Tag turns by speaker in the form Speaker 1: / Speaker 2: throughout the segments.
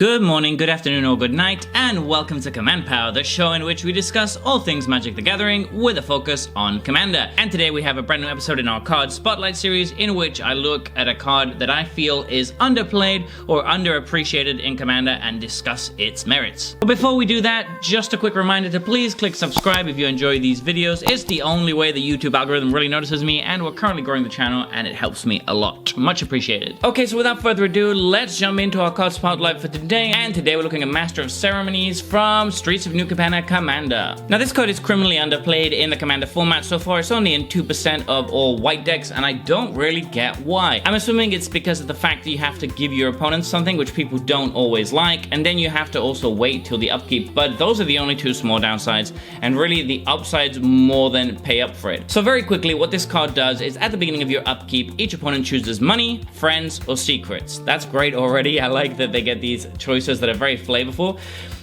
Speaker 1: Good morning, good afternoon, or good night, and welcome to Command Power, the show in which we discuss all things Magic the Gathering with a focus on Commander. And today we have a brand new episode in our card spotlight series in which I look at a card that I feel is underplayed or underappreciated in Commander and discuss its merits. But before we do that, just a quick reminder to please click subscribe if you enjoy these videos. It's the only way the YouTube algorithm really notices me, and we're currently growing the channel and it helps me a lot. Much appreciated. Okay, so without further ado, let's jump into our card spotlight for today. And today we're looking at Master of Ceremonies from Streets of New Capenna Commander. Now this card is criminally underplayed in the Commander format so far. It's only in 2% of all white decks, and I don't really get why. I'm assuming it's because of the fact that you have to give your opponents something, which people don't always like, and then you have to also wait till the upkeep, but those are the only two small downsides, and really the upsides more than pay up for it. So very quickly, what this card does is at the beginning of your upkeep, each opponent chooses money, friends, or secrets. That's great already. I like that they get these choices that are very flavorful.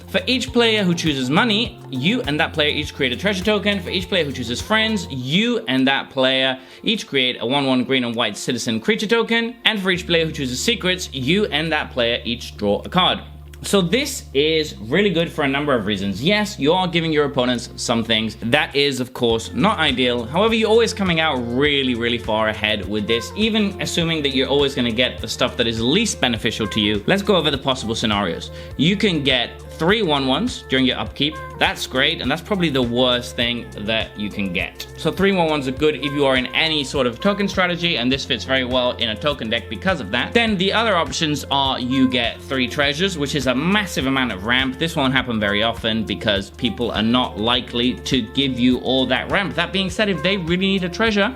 Speaker 1: For each player who chooses money, you and that player each create a treasure token. For each player who chooses friends, you and that player each create a 1/1 green and white citizen creature token. And for each player who chooses secrets, you and that player each draw a card. So this is really good for a number of reasons. Yes, you are giving your opponents some things. That is, of course, not ideal. However, you're always coming out really far ahead with this, even assuming that you're always going to get the stuff that is least beneficial to you. Let's go over the possible scenarios. You can get 3 1/1s during your upkeep. That's great, and that's probably the worst thing that you can get. So 3 1/1s are good if you are in any sort of token strategy, and this fits very well in a token deck because of that. Then the other options are you get 3 treasures, which is a massive amount of ramp. This won't happen very often because people are not likely to give you all that ramp. That being said, if they really need a treasure,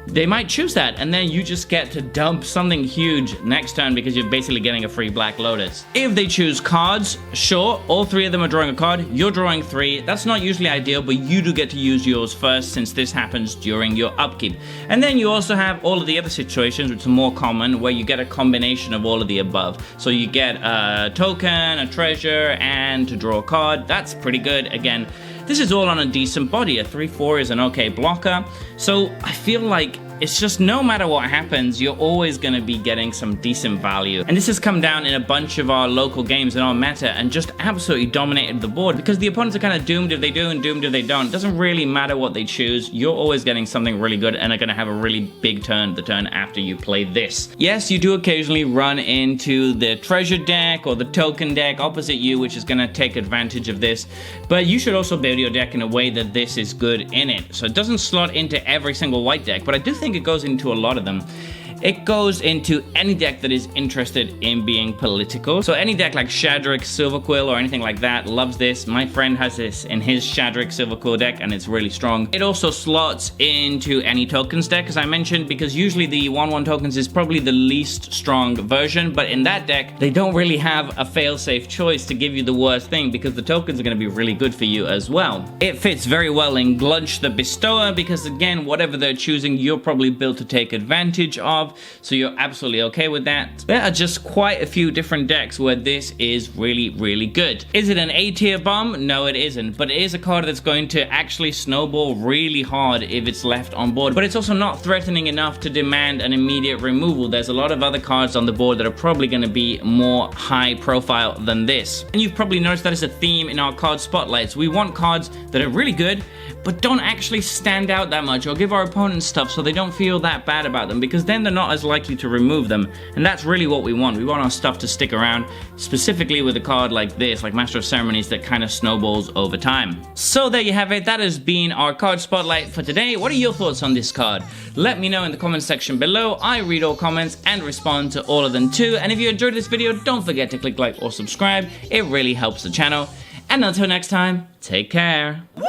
Speaker 1: they might choose that, and then you just get to dump something huge next turn because you're basically getting a free Black Lotus. If they choose cards, sure, all 3 of them are drawing a card, you're drawing 3. That's not usually ideal, but you do get to use yours first since this happens during your upkeep. And then you also have all of the other situations, which are more common, where you get a combination of all of the above. So you get a token, a treasure, and to draw a card. That's pretty good. Again, this is all on a decent body. A 3/4 is an okay blocker. So I feel like it's just no matter what happens, you're always going to be getting some decent value. And this has come down in a bunch of our local games in our meta and just absolutely dominated the board because the opponents are kind of doomed if they do and doomed if they don't. It doesn't really matter what they choose. You're always getting something really good and are going to have a really big turn the turn after you play this. Yes, you do occasionally run into the treasure deck or the token deck opposite you, which is going to take advantage of this. But you should also build your deck in a way that this is good in it. So it doesn't slot into every single white deck, but I do think it goes into a lot of them. It goes into any deck that is interested in being political. So any deck like Shadrick, Silverquill, or anything like that loves this. My friend has this in his Shadrick Silverquill deck, and it's really strong. It also slots into any tokens deck, as I mentioned, because usually the 1/1 tokens is probably the least strong version, but in that deck, they don't really have a fail-safe choice to give you the worst thing because the tokens are going to be really good for you as well. It fits very well in Glunch the Bestower because, again, whatever they're choosing, you're probably built to take advantage of. So you're absolutely okay with that. There are just quite a few different decks where this is really good. Is it an A tier bomb? No, it isn't, but it is a card that's going to actually snowball really hard if it's left on board, but it's also not threatening enough to demand an immediate removal. There's a lot of other cards on the board that are probably going to be more high profile than this. And you've probably noticed that is a theme in our card spotlights. We want cards that are really good but don't actually stand out that much or give our opponents stuff so they don't feel that bad about them, because then they're not as likely to remove them, and that's really what we want. We want our stuff to stick around, specifically with a card like this, like Master of Ceremonies, that kind of snowballs over time. So there you have it. That has been our card spotlight for today. What are your thoughts on this card? Let me know in the comments section below. I read all comments and respond to all of them too, and if you enjoyed this video, don't forget to click like or subscribe. It really helps the channel. And until next time, take care.
Speaker 2: Woo!